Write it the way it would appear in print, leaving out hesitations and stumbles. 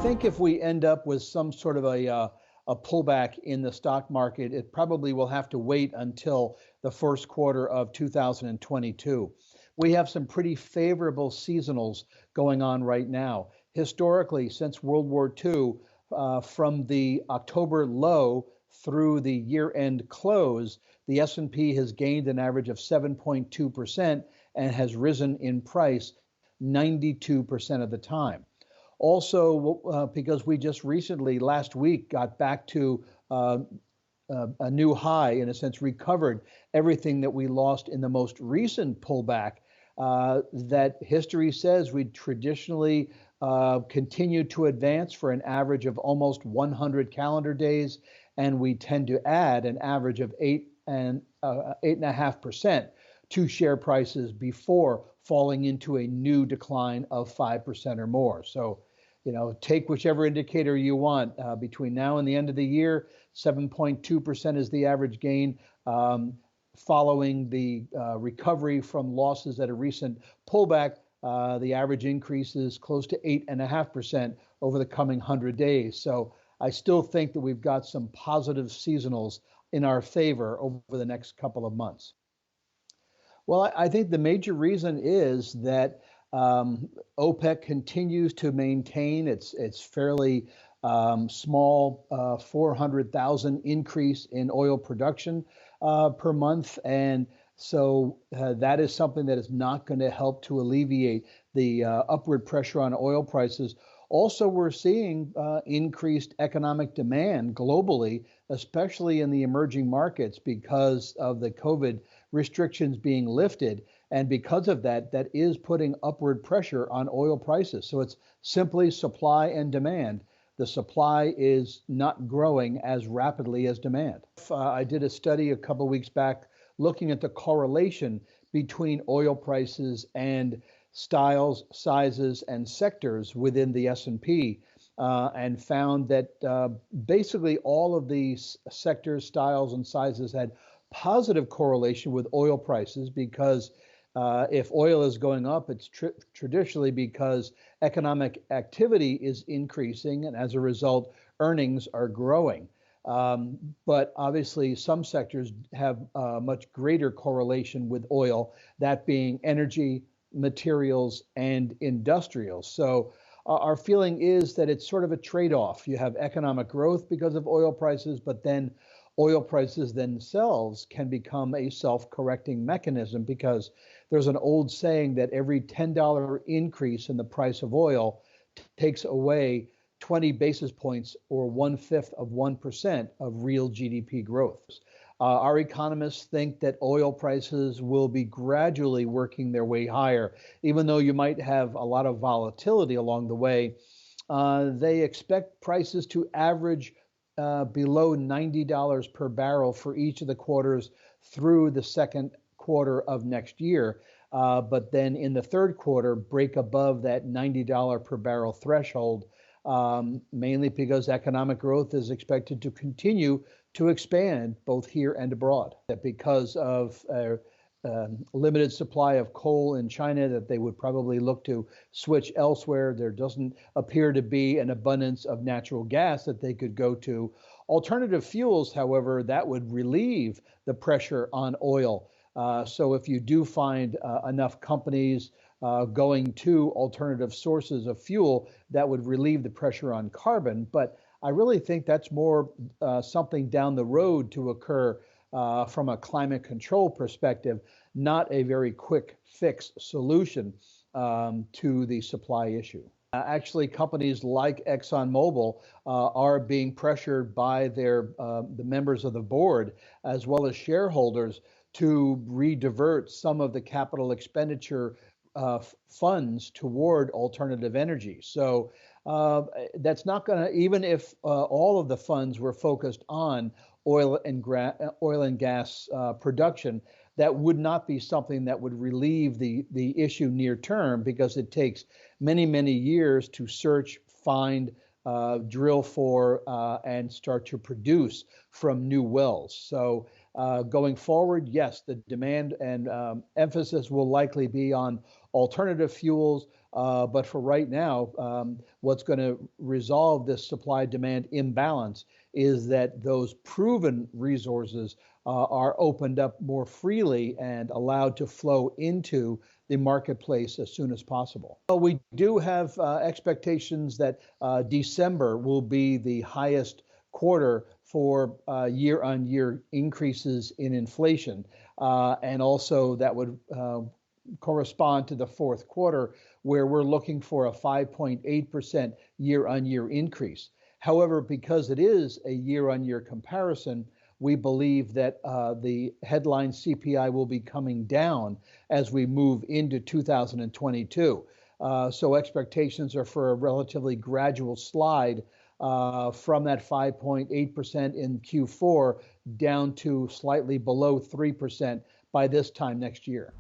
think if we end up with some sort of a pullback in the stock market, it probably will have to wait until the first quarter of 2022. We have some pretty favorable seasonals going on right now. Historically, since World War II, from the October low through the year-end close, the S&P has gained an average of 7.2% and has risen in price 92% of the time. Also, because we just recently, last week, got back to a new high, in a sense, recovered everything that we lost in the most recent pullback, that history says we traditionally continue to advance for an average of almost 100 calendar days, and we tend to add an average of 8.5% to share prices before falling into a new decline of 5% or more. So, take whichever indicator you want. Between now and the end of the year, 7.2% is the average gain. Following the recovery from losses at a recent pullback, the average increase is close to 8.5% over the coming 100 days. So I still think that we've got some positive seasonals in our favor over the next couple of months. Well, I think the major reason is that OPEC continues to maintain its fairly small 400,000 increase in oil production per month. And so that is something that is not going to help to alleviate the upward pressure on oil prices. Also, we're seeing increased economic demand globally, especially in the emerging markets, because of the COVID restrictions being lifted. And because of that, that is putting upward pressure on oil prices. So it's simply supply and demand. The supply is not growing as rapidly as demand. I did a study a couple of weeks back looking at the correlation between oil prices and styles, sizes, and sectors within the S&P, and found that basically all of these sectors, styles, and sizes had positive correlation with oil prices, because if oil is going up, it's traditionally because economic activity is increasing, and as a result, earnings are growing. But obviously, some sectors have much greater correlation with oil, that being energy, materials, and industrials. So our feeling is that it's sort of a trade-off. You have economic growth because of oil prices, but then oil prices themselves can become a self-correcting mechanism, because there's an old saying that every $10 increase in the price of oil takes away 20 basis points, or 1/5 of 1% of real GDP growth. Our economists think that oil prices will be gradually working their way higher. Even though you might have a lot of volatility along the way, they expect prices to average below $90 per barrel for each of the quarters through the second quarter of next year. But then in the third quarter, break above that $90 per barrel threshold, mainly because economic growth is expected to continue to expand both here and abroad. That because of limited supply of coal in China, that they would probably look to switch elsewhere. There doesn't appear to be an abundance of natural gas that they could go to. Alternative fuels, however, that would relieve the pressure on oil. So if you do find enough companies going to alternative sources of fuel, that would relieve the pressure on carbon. But I really think that's more something down the road to occur from a climate control perspective, not a very quick fix solution to the supply issue. Actually, companies like ExxonMobil are being pressured by the members of the board, as well as shareholders, to redivert some of the capital expenditure funds toward alternative energy. So that's not going to, even if all of the funds were focused on oil and gas production, that would not be something that would relieve the issue near term, because it takes many, many years to search, find, drill for, and start to produce from new wells. So going forward, yes, the demand and emphasis will likely be on alternative fuels. But for right now, what's going to resolve this supply-demand imbalance is that those proven resources are opened up more freely and allowed to flow into the marketplace as soon as possible. Well, we do have expectations that December will be the highest quarter for year-on-year increases in inflation, and also that would correspond to the fourth quarter, where we're looking for a 5.8% year-on-year increase. However, because it is a year-on-year comparison, we believe that the headline CPI will be coming down as we move into 2022. So expectations are for a relatively gradual slide from that 5.8% in Q4 down to slightly below 3% by this time next year.